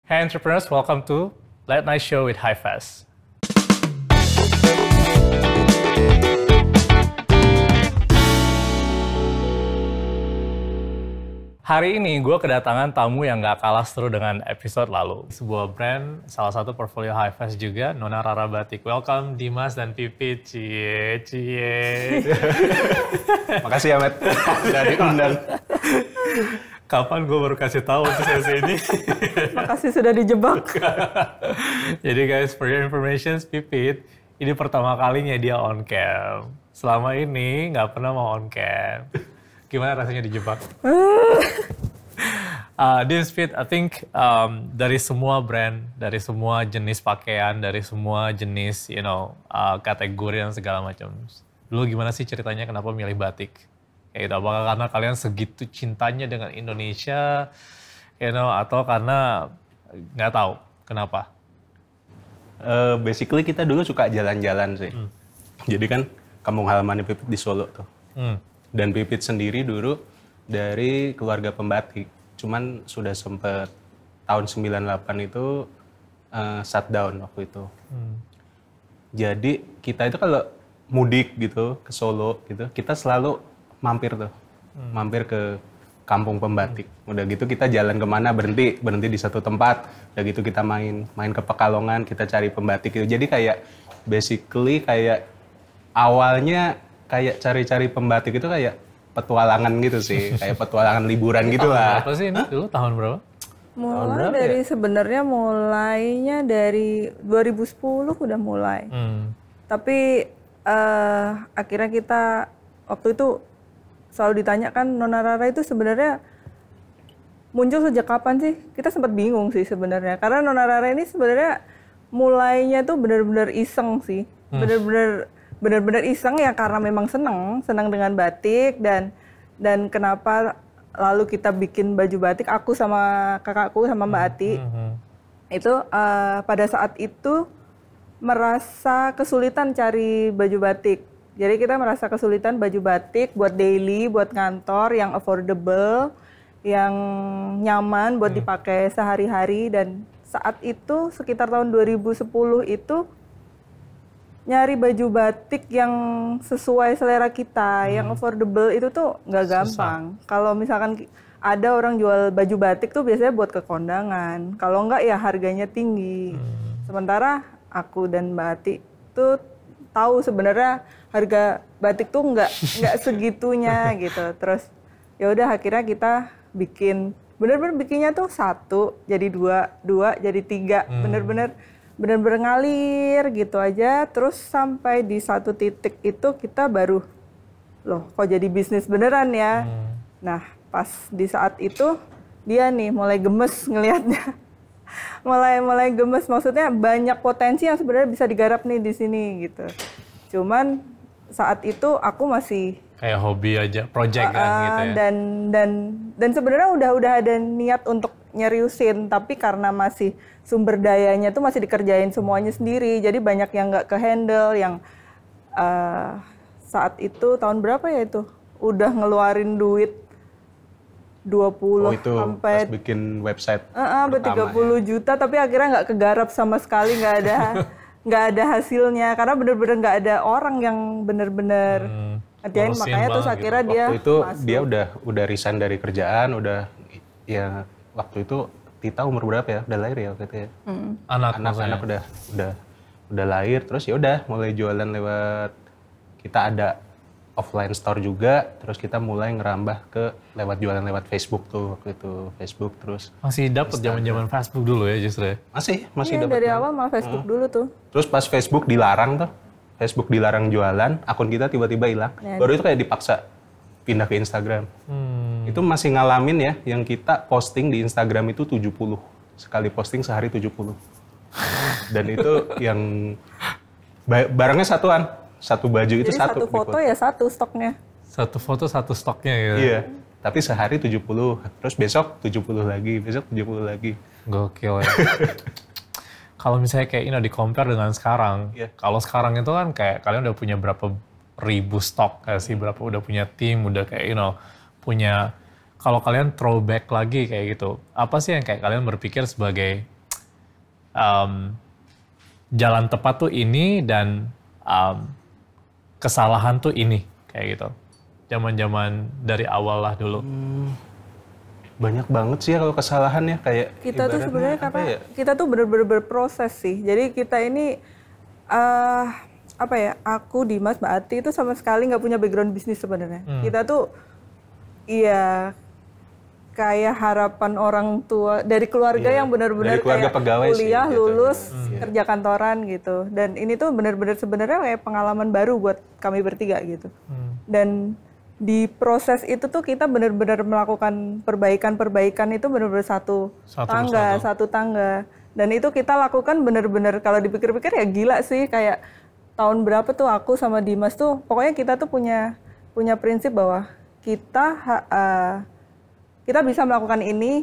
Hey entrepreneurs, welcome to Late Night Show with HiFast. Hari ini gue kedatangan tamu yang gak kalah seru dengan episode lalu. Sebuah brand, salah satu portfolio HiFast juga, Nona Rara Batik. Welcome Dimas dan Pipit. Cie. Makasih ya, Matt. Udah diundang. Kapan gue baru kasih tahu untuk sesi ini? Makasih sudah dijebak. Jadi guys, for your information, Pipit, ini pertama kalinya dia on cam. Selama ini nggak pernah mau on cam. Gimana rasanya dijebak? This Pit, I think dari semua brand, dari semua jenis pakaian, dari semua jenis, kategori dan segala macam. Dulu gimana sih ceritanya kenapa milih batik? Kayak gitu, apakah karena kalian segitu cintanya dengan Indonesia, atau karena nggak tahu kenapa? Basically kita dulu suka jalan-jalan sih. Jadi kan kampung halamannya Pipit di Solo tuh. Dan Pipit sendiri dulu dari keluarga pembatik. Cuman sudah sempet tahun 98 itu shutdown waktu itu. Jadi kita itu kalau mudik gitu ke Solo gitu, kita selalu mampir ke kampung pembatik. Udah gitu kita jalan kemana berhenti di satu tempat. Udah gitu kita main ke Pekalongan, kita cari pembatik gitu. Jadi kayak basically kayak awalnya kayak cari-cari pembatik itu kayak petualangan gitu sih, kayak petualangan liburan gitu lah. Apa sih ini dulu tahun berapa? Mulainya dari 2010 udah mulai. Tapi akhirnya kita waktu itu selalu ditanya kan Nona Rara itu sebenarnya muncul sejak kapan sih? Kita sempat bingung sih sebenarnya. Karena Nona Rara ini sebenarnya mulainya tuh benar-benar iseng sih. Benar-benar iseng ya karena memang senang dengan batik dan kenapa lalu kita bikin baju batik, aku sama kakakku sama Mbak Ati. Itu pada saat itu merasa kesulitan cari baju batik. Jadi kita merasa kesulitan baju batik buat daily, buat kantor yang affordable, yang nyaman buat dipakai sehari-hari. Dan saat itu sekitar tahun 2010 itu nyari baju batik yang sesuai selera kita, yang affordable itu tuh nggak gampang. Kalau misalkan ada orang jual baju batik tuh biasanya buat ke kondangan. Kalau nggak ya harganya tinggi. Sementara aku dan Mbak Ati tuh tahu sebenarnya harga batik tuh nggak segitunya gitu. Terus ya udah akhirnya kita bikin bener-bener bikinnya tuh 1 jadi 2 jadi 3, bener-bener ngalir gitu aja. Terus sampai di satu titik itu kita baru loh kok jadi bisnis beneran ya. Nah pas di saat itu dia nih mulai gemes ngelihatnya. mulai gemes, maksudnya banyak potensi yang sebenarnya bisa digarap nih di sini gitu. Cuman saat itu aku masih kayak hobi aja, project kan gitu ya. Dan sebenarnya udah ada niat untuk nyeriusin, tapi karena masih sumber dayanya tuh masih dikerjain semuanya sendiri, jadi banyak yang nggak ke-handle, yang saat itu tahun berapa ya itu udah ngeluarin duit 20 itu sampai pas bikin website 30 juta, tapi akhirnya nggak kegarap sama sekali, nggak ada hasilnya karena bener-bener nggak ada orang yang bener-bener hadiahin, makanya terus akhirnya gitu. dia waktu itu masuk. Dia udah resign dari kerjaan, ya waktu itu Tita umur berapa ya? Udah lahir ya waktu itu ya? Anak-anak udah lahir, terus ya udah mulai jualan lewat, kita ada offline store juga, terus kita mulai ngerambah ke lewat jualan lewat Facebook tuh waktu itu, Facebook terus. Masih dapat zaman-zaman Facebook dulu ya justru ya? Masih Iya, dapat. dari awal malah Facebook dulu tuh. Terus pas Facebook dilarang jualan, akun kita tiba-tiba hilang. Baru itu kayak dipaksa pindah ke Instagram. Itu masih ngalamin ya, yang kita posting di Instagram itu 70. Sekali posting sehari 70. Dan itu yang barangnya satuan. Satu baju itu Jadi satu. satu foto ya satu stoknya. Satu foto satu stoknya gitu. Iya. Tapi sehari 70. Terus besok 70 lagi, besok 70 lagi. Gokil ya. Kalau misalnya kayak di compare dengan sekarang, kalau sekarang itu kan kayak kalian udah punya berapa ribu stok kayak sih, berapa udah punya tim, udah kayak punya. Kalau kalian throwback lagi kayak gitu, apa sih yang kayak kalian berpikir sebagai jalan tepat tuh ini dan kesalahan tuh ini kayak gitu. Zaman-zaman dari awal lah dulu. Banyak banget sih ya kalau kesalahan ya, kayak kita tuh sebenarnya karena ya? kita tuh benar-benar berproses sih. Jadi kita ini apa ya? Aku, Dimas, Mbak Ati itu sama sekali nggak punya background bisnis sebenarnya. Kita tuh iya kayak harapan orang tua dari keluarga yang benar-benar kayak kuliah, sih, lulus, kerja kantoran gitu. Dan ini tuh benar-benar sebenarnya kayak pengalaman baru buat kami bertiga gitu. Dan di proses itu tuh kita benar-benar melakukan perbaikan itu benar-benar satu tangga. Dan itu kita lakukan benar-benar kalau dipikir-pikir ya gila sih, kayak tahun berapa tuh aku sama Dimas tuh pokoknya kita tuh punya prinsip bahwa kita bisa melakukan ini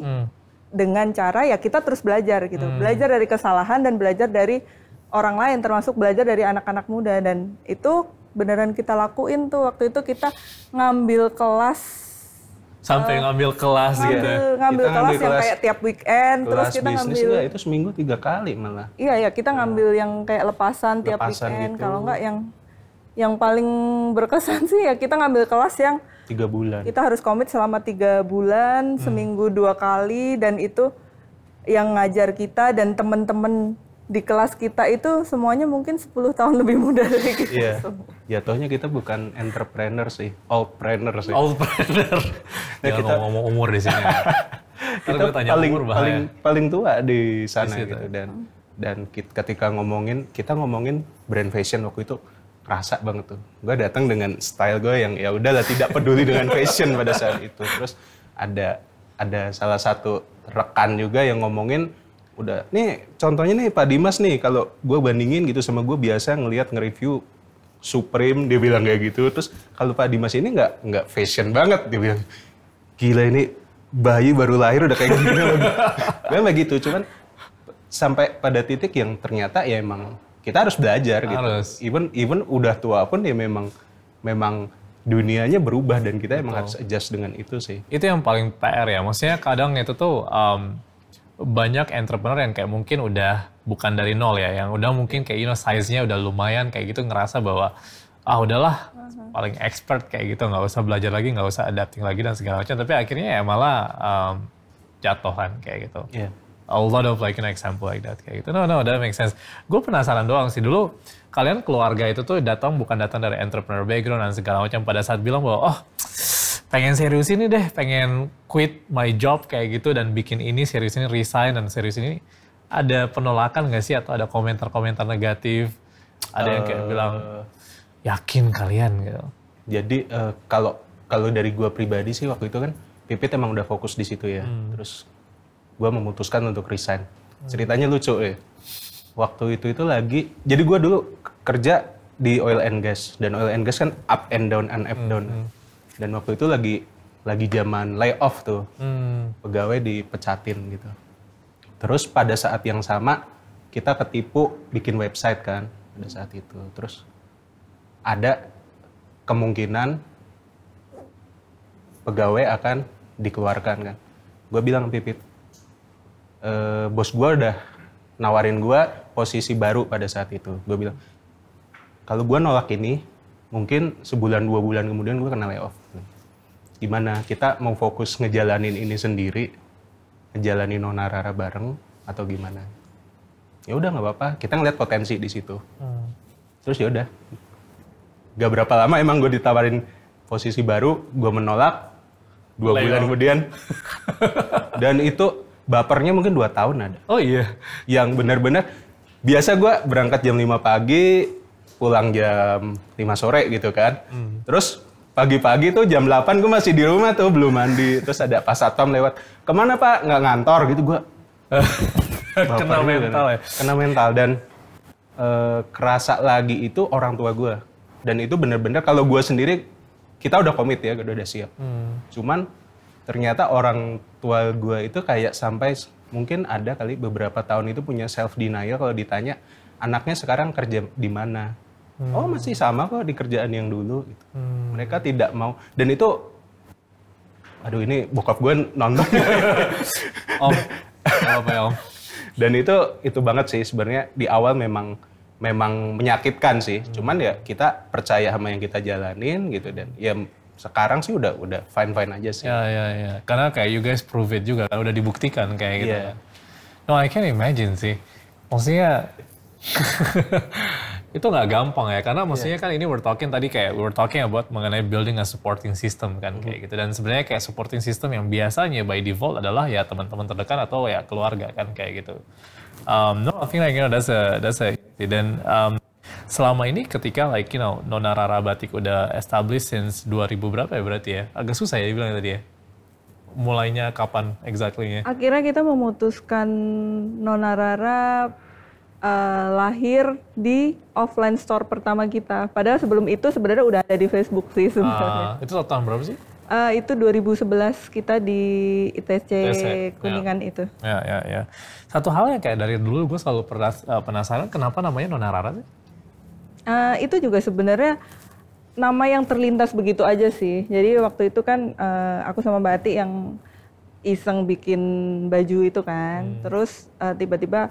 dengan cara ya kita terus belajar gitu. Belajar dari kesalahan dan belajar dari orang lain, termasuk belajar dari anak-anak muda. Dan itu beneran kita lakuin tuh. Waktu itu kita ngambil kelas. Sampai ngambil kelas gitu. Ngambil kelas yang kayak tiap weekend. Terus kita ngambil. Itu seminggu 3 kali malah. Iya, kita ngambil yang kayak lepasan tiap weekend. Gitu. Kalau enggak yang paling berkesan sih ya kita ngambil kelas yang 3 bulan. Kita harus komit selama 3 bulan, seminggu 2 kali, dan itu yang ngajar kita dan teman-teman di kelas kita itu semuanya mungkin 10 tahun lebih muda dari kita. Iya. Jatuhnya kita bukan entrepreneur sih, oldpreneur sih. Oldpreneur. Jangan ngomong umur di sini. Kita paling tua di sana gitu. Dan ketika kita ngomongin brand fashion waktu itu, kerasa banget tuh. Gue datang dengan style gue yang ya udahlah tidak peduli dengan fashion pada saat itu. Terus ada salah satu rekan juga yang ngomongin, udah nih contohnya nih Pak Dimas nih, kalau gue bandingin gitu sama gue biasa ngelihat nge-review Supreme, dia bilang kayak gitu. Terus kalau Pak Dimas ini nggak fashion banget, dia bilang gila ini bayi baru lahir udah kayak gini lagi. Memang gitu, cuman sampai pada titik yang ternyata ya emang kita harus belajar gitu. Even udah tua pun ya memang dunianya berubah dan kita emang harus adjust dengan itu sih. Itu yang paling PR ya. Maksudnya kadang itu tuh banyak entrepreneur yang kayak mungkin udah bukan dari nol ya, yang udah mungkin kayak size-nya udah lumayan kayak gitu, ngerasa bahwa udahlah paling expert kayak gitu, nggak usah belajar lagi, nggak usah adapting lagi dan segala macam. Tapi akhirnya ya malah jatuh kan kayak gitu. Yeah. A lot of like an example like that kayak gitu. No, that makes sense. Gue penasaran doang sih, dulu kalian keluarga itu tuh bukan datang dari entrepreneur background dan segala macam, pada saat bilang bahwa pengen serius ini deh, pengen quit my job kayak gitu dan bikin ini, serius ini, resign dan serius ini, ada penolakan nggak sih atau ada komentar-komentar negatif? Ada yang kayak bilang yakin kalian gitu. Jadi kalau dari gue pribadi sih waktu itu kan Pipit emang udah fokus di situ ya. Terus gue memutuskan untuk resign. Ceritanya lucu ya. Waktu itu lagi, jadi gue dulu kerja di oil and gas, dan oil and gas kan up and down. Dan waktu itu lagi zaman layoff tuh, pegawai dipecatin gitu. Terus pada saat yang sama kita ketipu bikin website kan pada saat itu. Terus ada kemungkinan pegawai akan dikeluarkan kan. Gue bilang Pipit, bos gue udah nawarin gue posisi baru pada saat itu. Gue bilang, kalau gue nolak ini, mungkin sebulan 2 bulan kemudian gue kena layoff. Gimana? Kita mau fokus ngejalanin ini sendiri, ngejalanin Nonarara bareng, atau gimana? Ya udah nggak apa-apa. Kita ngeliat potensi di situ. Terus ya udah. Gak berapa lama emang gue ditawarin posisi baru, gue menolak. 2 bulan kemudian. Dan itu bapernya mungkin 2 tahun ada. Oh iya? Yang benar-benar, biasa gue berangkat jam 5 pagi, pulang jam 5 sore gitu kan. Terus pagi-pagi tuh jam 8 gue masih di rumah tuh, belum mandi. Terus ada pas satpam lewat, kemana Pak? Nggak ngantor gitu gue. Kena mental ya? Kena mental, dan kerasa lagi itu orang tua gue. Dan itu benar-benar kalau gue sendiri, kita udah komit ya, udah siap. Cuman ternyata orang tua gue itu kayak sampai mungkin ada kali beberapa tahun itu punya self denial kalau ditanya anaknya sekarang kerja di mana. Oh masih sama kok di kerjaan yang dulu. Gitu. Mereka tidak mau, dan itu, aduh ini bokap gue nonton. Om, apa ya Om? Dan itu banget sih sebenarnya di awal memang menyakitkan sih. Cuman ya kita percaya sama yang kita jalanin gitu dan ya sekarang sih udah fine aja sih. Ya. Karena kayak you guys prove it juga kan, udah dibuktikan kayak gitu. Yeah. No, I can imagine sih. Maksudnya itu nggak gampang ya, karena maksudnya kan ini we're talking about mengenai building a supporting system kan kayak gitu. Dan sebenarnya kayak supporting system yang biasanya by default adalah ya teman-teman terdekat atau ya keluarga kan kayak gitu. No, I think like that's a dan selama ini ketika Nona Rara Batik udah established since 2000 berapa ya berarti ya? Agak susah ya dibilang tadi ya. Mulainya kapan exactly-nya? Akhirnya kita memutuskan Nona Rara lahir di offline store pertama kita. Padahal sebelum itu sebenarnya udah ada di Facebook sih sebenarnya. Itu tahun berapa sih? Itu 2011 kita di ITC Kuningan itu. Ya. Satu hal yang kayak dari dulu gue selalu penasaran kenapa namanya Nona Rara sih? Itu juga sebenarnya nama yang terlintas begitu aja sih. Jadi waktu itu kan aku sama Mbak Ati yang iseng bikin baju itu kan. Terus tiba-tiba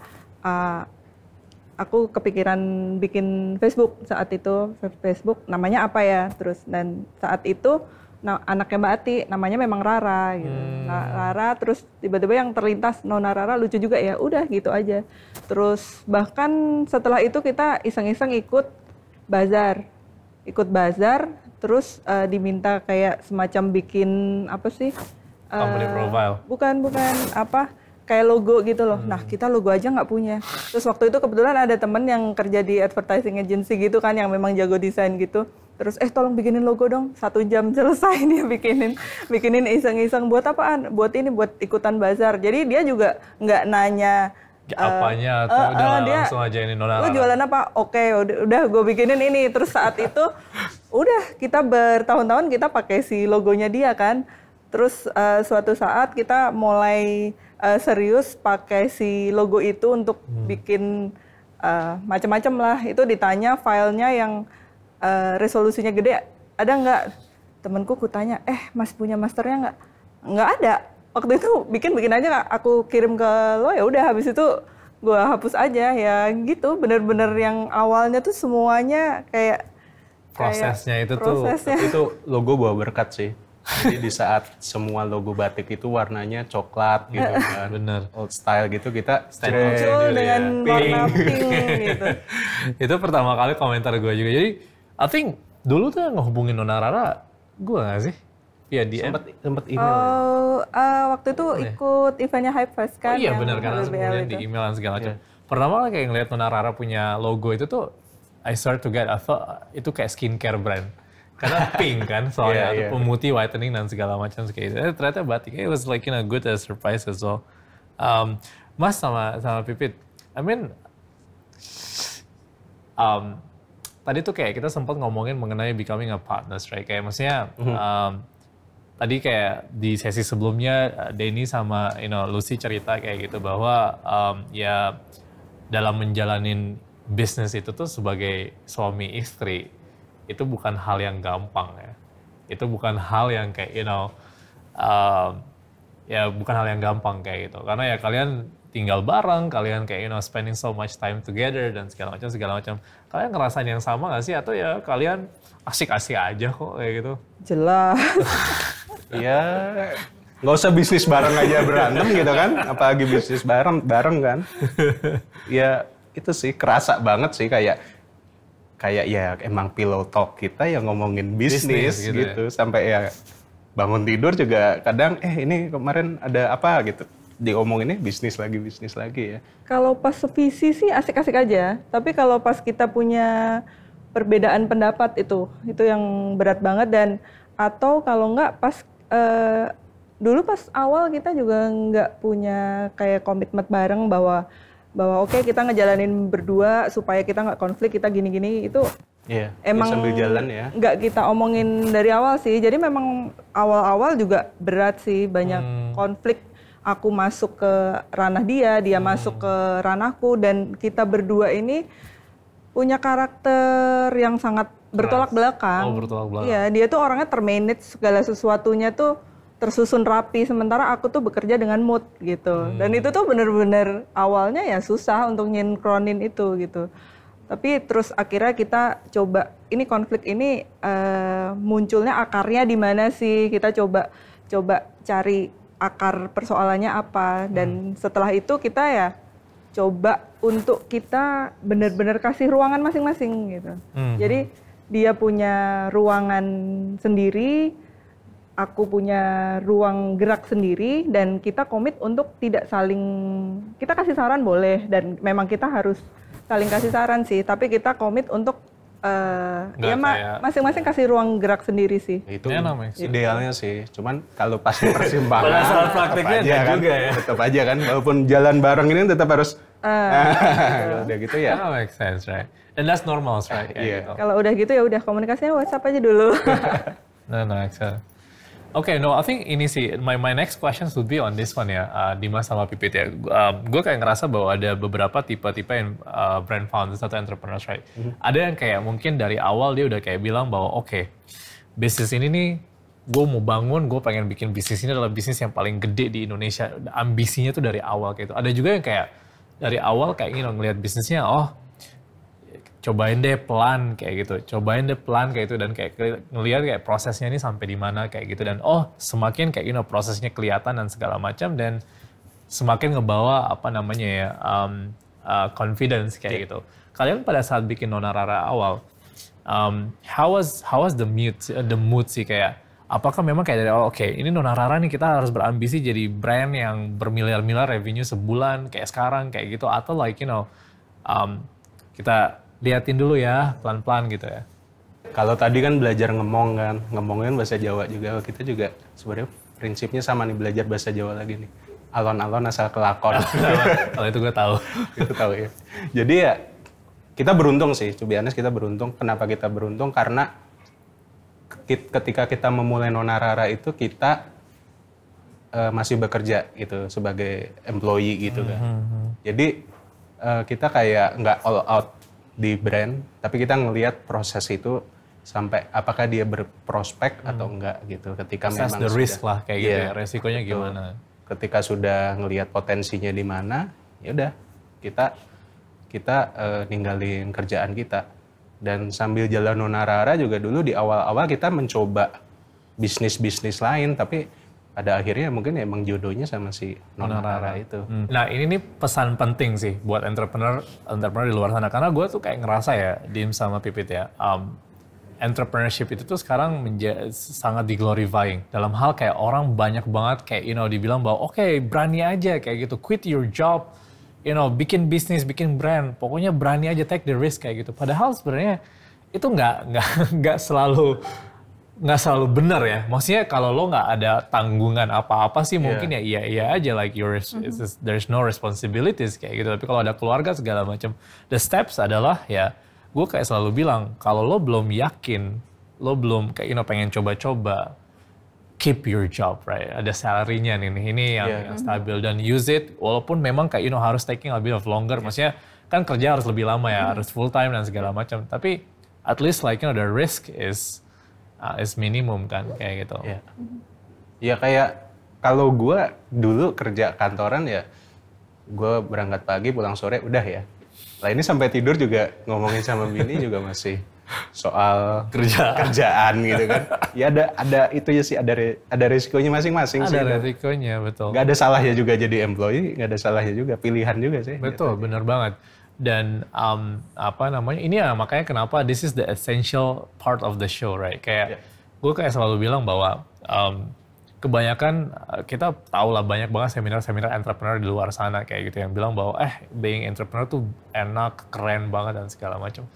aku kepikiran bikin Facebook saat itu. Facebook namanya apa ya? Terus dan saat itu anaknya Mbak Ati namanya memang Rara gitu. Rara terus tiba-tiba yang terlintas Nona Rara lucu juga ya. Udah gitu aja. Terus bahkan setelah itu kita iseng-iseng ikut bazar terus diminta kayak semacam bikin apa sih company profile bukan apa kayak logo gitu loh. Nah kita logo aja nggak punya. Terus waktu itu kebetulan ada temen yang kerja di advertising agency gitu kan yang memang jago desain gitu. Terus tolong bikinin logo dong, 1 jam selesai dia bikinin iseng-iseng. Buat apaan? Buat ikutan bazar. Jadi dia juga nggak nanya apanya atau udah langsung aja ini Nona Rara. Lu jualan apa? Oke, udah gue bikinin ini. Terus saat itu udah kita bertahun-tahun kita pakai si logonya dia kan. Terus suatu saat kita mulai serius pakai si logo itu untuk bikin macam-macam lah. Itu ditanya filenya yang resolusinya gede ada nggak? Temenku kutanya, Mas punya masternya nggak? Nggak ada. Waktu itu bikin aja aku kirim ke lo ya udah habis itu gue hapus aja ya gitu. Bener-bener yang awalnya tuh semuanya kayak prosesnya itu logo bawa berkat sih. Jadi di saat semua logo batik itu warnanya coklat gitu kan. Bener. Old style gitu kita muncul dengan warna pink gitu. Itu pertama kali komentar gue juga. Jadi I think dulu tuh ngehubungin Nona Rara gue nggak sih? Iya sempat email. Waktu itu ikut eventnya Hype Fest kan. Oh iya benar kan kemudian di email dan segala macam. Pertama kali kayak ngeliat Nona Rara punya logo itu tuh I start to get I thought itu kayak skincare brand. Karena pink kan soalnya atau pemutih whitening dan segala macam kayak gitu. Ternyata batik it was like good surprise as well. Mas sama Pipit. I mean tadi tuh kayak kita sempat ngomongin mengenai becoming a partners, right? Kayak maksudnya tadi kayak di sesi sebelumnya Denny sama Lucy cerita kayak gitu bahwa ya dalam menjalanin bisnis itu tuh sebagai suami istri itu bukan hal yang gampang ya. Itu bukan hal yang kayak ya bukan hal yang gampang kayak gitu. Karena ya kalian tinggal bareng, kalian kayak spending so much time together dan segala macam. Kalian ngerasain yang sama gak sih atau ya kalian asik-asik aja kok kayak gitu? Jelas. Ya nggak usah bisnis bareng aja berantem gitu kan, apalagi bisnis bareng kan. Ya itu sih kerasa banget sih kayak ya emang pillow talk kita yang ngomongin bisnis gitu. Sampai ya bangun tidur juga kadang ini kemarin ada apa gitu. Diomonginnya bisnis lagi ya. Kalau pas sevisi sih asik-asik aja, tapi kalau pas kita punya perbedaan pendapat itu yang berat banget. Dan atau kalau nggak pas dulu pas awal kita juga nggak punya kayak komitmen bareng bahwa oke, kita ngejalanin berdua supaya kita nggak konflik, kita gini-gini itu emang sambil jalan ya. Nggak kita omongin dari awal sih. Jadi memang awal-awal juga berat sih, banyak konflik. Aku masuk ke ranah dia masuk ke ranahku, dan kita berdua ini punya karakter yang sangat bertolak belakang. Oh, bertolak belakang. Iya, dia tuh orangnya termanage segala sesuatunya tuh tersusun rapi, sementara aku tuh bekerja dengan mood gitu. Dan itu tuh bener-bener awalnya ya susah untuk nyinkronin itu gitu. Tapi terus akhirnya kita coba, ini konflik ini munculnya akarnya di mana sih? Kita coba cari akar persoalannya apa. Dan setelah itu kita ya coba untuk kita benar-benar kasih ruangan masing-masing gitu. Jadi dia punya ruangan sendiri, aku punya ruang gerak sendiri, dan kita komit untuk tidak saling, kita kasih saran boleh, dan memang kita harus saling kasih saran sih, tapi kita komit untuk masing-masing kasih ruang gerak sendiri sih. Itu idealnya sih, cuman kalau pas di persimpangan pada saat praktiknya juga ya. Tetap aja kan, walaupun jalan bareng ini tetap harus udah gitu ya. That makes sense, right? And that's normal, right? Iya. Kalau udah gitu ya udah komunikasinya WhatsApp aja dulu. No, excellent. Okay, no, I think ini sih, my next questions would be on this one ya, Dimas sama Pipit ya. Gue kayak ngerasa bahwa ada beberapa tipe-tipe brand founders atau entrepreneurs, right? Ada yang kayak mungkin dari awal dia udah kayak bilang bahwa oke, bisnis ini nih, gue mau bangun, gue pengen bikin bisnis ini adalah bisnis yang paling gede di Indonesia. Ambisinya tuh dari awal kayak gitu. Ada juga yang kayak dari awal kayak ngelihat bisnisnya, cobain deh pelan kayak gitu, dan kayak ngelihat kayak prosesnya ini sampai di mana kayak gitu, dan semakin kayak prosesnya kelihatan dan segala macam, dan semakin ngebawa apa namanya ya confidence kayak gitu. Kalian pada saat bikin Nona Rara awal, how was the mood sih, kayak apakah memang kayak dari awal ini Nona Rara nih kita harus berambisi jadi brand yang bermiliar-miliar revenue sebulan kayak sekarang kayak gitu, atau kita liatin dulu ya, pelan-pelan gitu ya. Kalau tadi kan belajar ngomongin bahasa Jawa juga, kita juga sebenarnya prinsipnya sama nih, belajar bahasa Jawa lagi nih. Alon-alon asal kelakon. Kalau itu gue tahu. Itu tahu ya. Jadi ya, kita beruntung sih, to be honest kita beruntung. Kenapa kita beruntung? Karena ketika kita memulai Nona Rara itu, kita masih bekerja gitu, sebagai employee gitu kan. Jadi kita kayak nggak all out di brand, tapi kita ngelihat proses itu sampai apakah dia berprospek atau enggak gitu. Ketika assess memang the risk sudah, lah kayak gitu ya, resikonya gimana. Ketika sudah ngelihat potensinya di mana, ya udah kita ninggalin kerjaan kita. Dan sambil jalan Nona Rara juga dulu di awal-awal kita mencoba bisnis lain, tapi pada akhirnya mungkin emang jodohnya sama si Nona Rara itu. Nah ini nih pesan penting sih buat entrepreneur di luar sana. Karena gue tuh kayak ngerasa ya, Dim sama Pipit ya, entrepreneurship itu tuh sekarang sangat diglorifying. Dalam hal kayak orang banyak banget kayak dibilang bahwa berani aja kayak gitu, quit your job, bikin bisnis, bikin brand, pokoknya berani aja, take the risk kayak gitu. Padahal sebenarnya itu nggak selalu benar ya. Maksudnya kalau lo nggak ada tanggungan apa-apa sih mungkin ya iya aja, like there's no responsibilities kayak gitu. Tapi kalau ada keluarga segala macam, the steps adalah ya, gue kayak selalu bilang kalau lo belum yakin, lo belum kayak pengen coba-coba, keep your job, right? Ada salary-nya nih, ini yang stabil, dan use it walaupun memang kayak harus taking a bit of longer. Maksudnya kan kerja harus lebih lama ya, harus full time dan segala macam. Tapi at least the risk is minimum kan kayak gitu. Ya kayak kalau gue dulu kerja kantoran ya, gue berangkat pagi pulang sore udah ya. Lah ini sampai tidur juga ngomongin sama bini juga masih soal kerjaan gitu kan. Ya ada itu ya sih, ada risikonya masing-masing sih. Ada risikonya, betul. Gak ada salahnya juga jadi employee, gak ada salahnya juga, pilihan juga sih. Betul, benar banget. Dan ini ya makanya kenapa this is the essential part of the show, right? Kayak gue kayak selalu bilang bahwa kebanyakan kita tahu lah, banyak banget seminar-seminar entrepreneur di luar sana kayak gitu yang bilang bahwa being entrepreneur tuh enak, keren banget dan segala macam.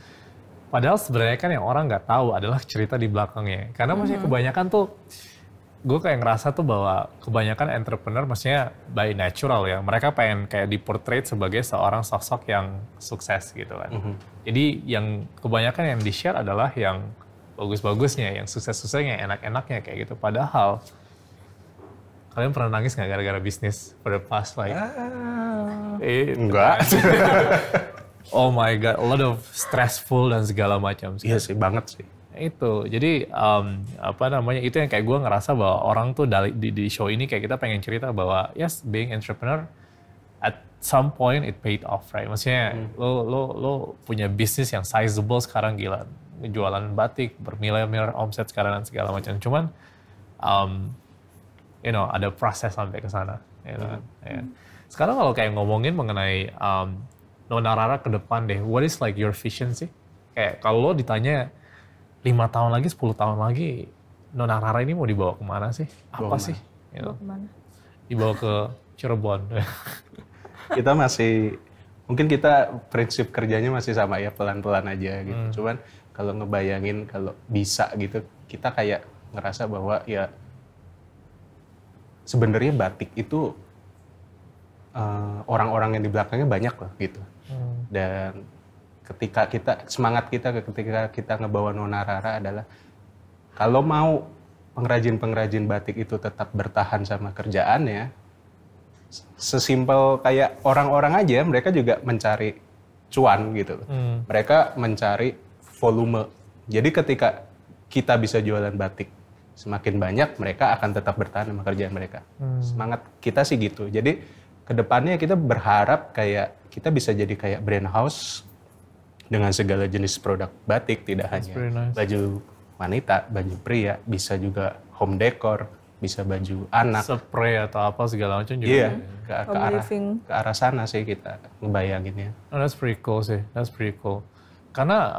Padahal sebenarnya kan yang orang nggak tahu adalah cerita di belakangnya. Karena maksudnya kebanyakan tuh, gue kayak ngerasa tuh bahwa kebanyakan entrepreneur maksudnya by natural ya, mereka pengen kayak diportrait sebagai seorang sosok yang sukses gitu kan. Jadi yang kebanyakan yang di-share adalah yang bagus-bagusnya, yang sukses-suksesnya, yang enak-enaknya kayak gitu. Padahal kalian pernah nangis nggak gara-gara bisnis for the past enggak. Oh my god, a lot of stressful dan segala macam. Iya sih, banget sih. Itu, jadi apa namanya, itu yang kayak gue ngerasa bahwa orang tuh di show ini kayak kita pengen cerita bahwa yes, being entrepreneur at some point it paid off, right? Maksudnya lo punya bisnis yang sizable sekarang, gila, jualan batik bermiliar-miliar omset sekarang dan segala macam. Cuman ada proses sampai ke sana. Ya. Sekarang kalau kayak ngomongin mengenai Nona Rara ke depan deh, what is like your vision sih? Kayak kalau lo ditanya 5 tahun lagi, 10 tahun lagi, Nona Rara ini mau dibawa kemana sih? Apa sih? Kemana? Dibawa ke Cirebon. Mungkin kita prinsip kerjanya masih sama ya, pelan-pelan aja gitu. Cuman kalau ngebayangin kalau bisa gitu, kita kayak ngerasa bahwa ya sebenarnya batik itu orang-orang yang di belakangnya banyak loh gitu. Dan ketika semangat kita ketika kita ngebawa Nona Rara adalah kalau mau pengrajin-pengrajin batik itu tetap bertahan sama kerjaannya, sesimpel kayak orang-orang aja, mereka juga mencari cuan gitu. Mereka mencari volume. Jadi ketika kita bisa jualan batik semakin banyak, mereka akan tetap bertahan sama kerjaan mereka. Semangat kita sih gitu. Jadi kedepannya kita berharap kayak kita bisa jadi kayak brand house dengan segala jenis produk batik, tidak hanya baju wanita, baju pria, bisa juga home decor, bisa baju anak, spray atau apa segala macam juga. Iya, ke arah sana sih kita ngebayanginnya. Oh, that's pretty cool sih, that's pretty cool. Karena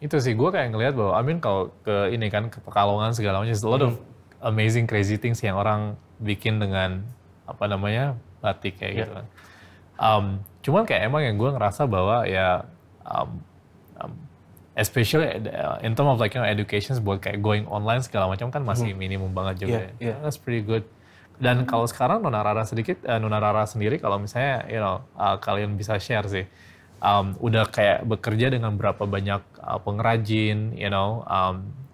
itu sih gue kayak ngelihat bahwa, kalau ke ini kan, ke Pekalongan segala macam, a lot of amazing crazy things yang orang bikin dengan apa namanya batik kayak gitu kan. Cuman kayak emang yang gue ngerasa bahwa ya especially in terms of like education buat kayak going online segala macam kan masih minimum banget juga. That's pretty good. Dan kalau sekarang Nona Rara sendiri kalau misalnya kalian bisa share sih, udah kayak bekerja dengan berapa banyak pengrajin,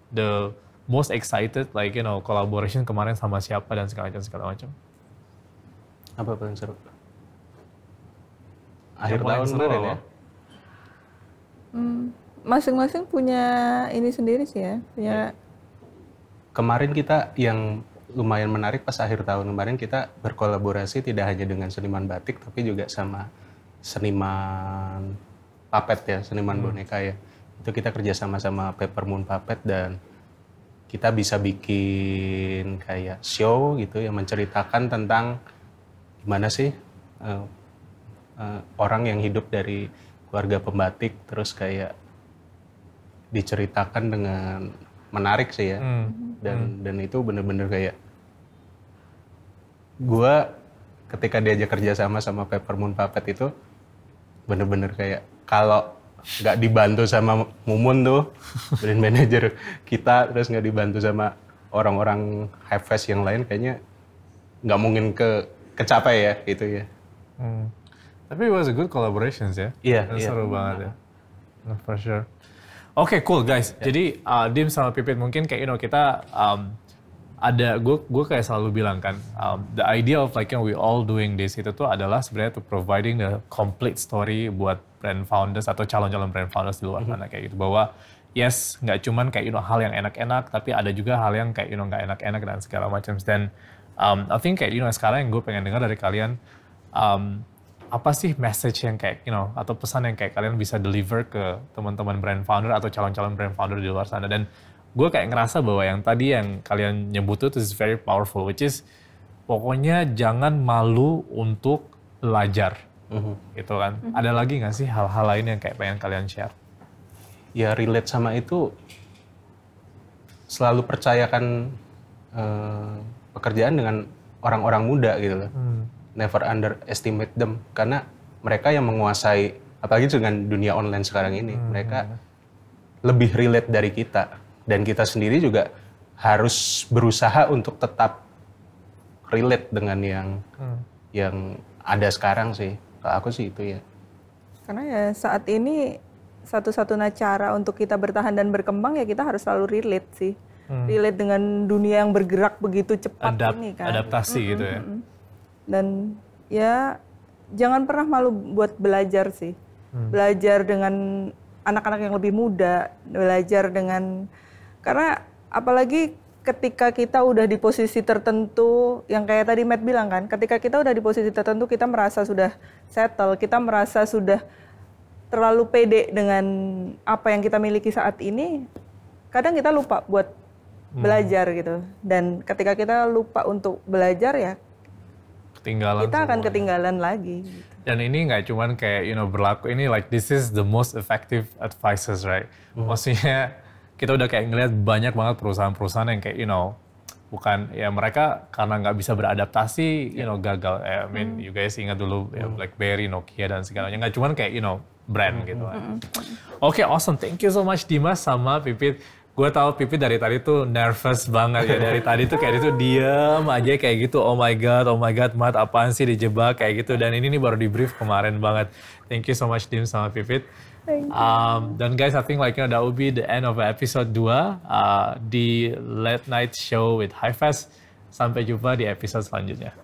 the most excited like collaboration kemarin sama siapa dan segala macam. Apa paling seru? Akhir tahun kemarin ya. Masing-masing punya ini sendiri sih ya. Punya. Kemarin kita yang lumayan menarik pas akhir tahun kemarin kita berkolaborasi tidak hanya dengan seniman batik tapi juga sama seniman puppet ya, seniman boneka ya. Itu kita kerja sama Peppermoon Puppet dan kita bisa bikin kayak show gitu yang menceritakan tentang gimana sih orang yang hidup dari keluarga pembatik, terus kayak diceritakan dengan menarik sih ya. Dan itu bener-bener kayak gue ketika diajak kerja sama Peppermoon Puppet itu bener-bener kayak kalau nggak dibantu sama Mumun tuh brand manager kita, terus nggak dibantu sama orang-orang high face yang lain, kayaknya nggak mungkin kecapai ya gitu ya. Tapi it was a good collaborations ya. Iya. Seru banget ya. For sure. Oke, cool guys. Jadi Dim sama Pipit mungkin kayak kita ada gue kayak selalu bilang kan, the idea of like we all doing this itu tuh adalah sebenarnya to providing the complete story buat brand founders atau calon-calon brand founders di luar sana kayak gitu, bahwa yes, nggak cuman kayak hal yang enak-enak, tapi ada juga hal yang kayak nggak enak-enak dan segala macam. Dan I think kayak sekarang yang gue pengen dengar dari kalian, apa sih message yang kayak atau pesan yang kayak kalian bisa deliver ke teman-teman brand founder atau calon-calon brand founder di luar sana. Dan gue kayak ngerasa bahwa yang tadi yang kalian nyebut itu is very powerful, which is pokoknya jangan malu untuk belajar, gitu kan. Ada lagi nggak sih hal-hal lain yang kayak pengen kalian share? Ya relate sama itu, selalu percayakan pekerjaan dengan orang-orang muda gitu loh. Never underestimate them, karena mereka yang menguasai, apalagi dengan dunia online sekarang ini, mereka lebih relate dari kita, dan kita sendiri juga harus berusaha untuk tetap relate dengan yang ada sekarang sih. Kalau aku sih itu ya. Karena ya saat ini satu-satunya cara untuk kita bertahan dan berkembang ya kita harus selalu relate sih. Relate dengan dunia yang bergerak begitu cepat ini kan. Adaptasi gitu ya. Dan ya jangan pernah malu buat belajar sih. Belajar dengan anak-anak yang lebih muda, belajar dengan Karena apalagi ketika kita udah di posisi tertentu, yang kayak tadi Matt bilang kan, ketika kita udah di posisi tertentu, kita merasa sudah settle, kita merasa sudah terlalu pede dengan apa yang kita miliki saat ini, kadang kita lupa buat belajar gitu. Dan ketika kita lupa untuk belajar ya, kita akan ketinggalan lagi. Gitu. Dan ini nggak cuman kayak berlaku, ini like this is the most effective advices, right? Maksudnya kita udah kayak ngelihat banyak banget perusahaan-perusahaan yang kayak bukan ya mereka karena nggak bisa beradaptasi, gagal. I mean, you guys ingat dulu ya BlackBerry, Nokia dan segalanya. Nggak cuman kayak brand gitu. Oke, awesome. Thank you so much Dimas sama Pipit. Gue tahu Pipit dari tadi tuh nervous banget ya. Dari tadi tuh kayak itu diem aja kayak gitu. Oh my god, Mat, apaan sih dijebak kayak gitu. Dan ini nih baru di brief kemarin banget. Thank you so much Dim sama Pipit. Dan guys, I think like that will be the end of episode 2 di Late Night Show with HiFest. Sampai jumpa di episode selanjutnya.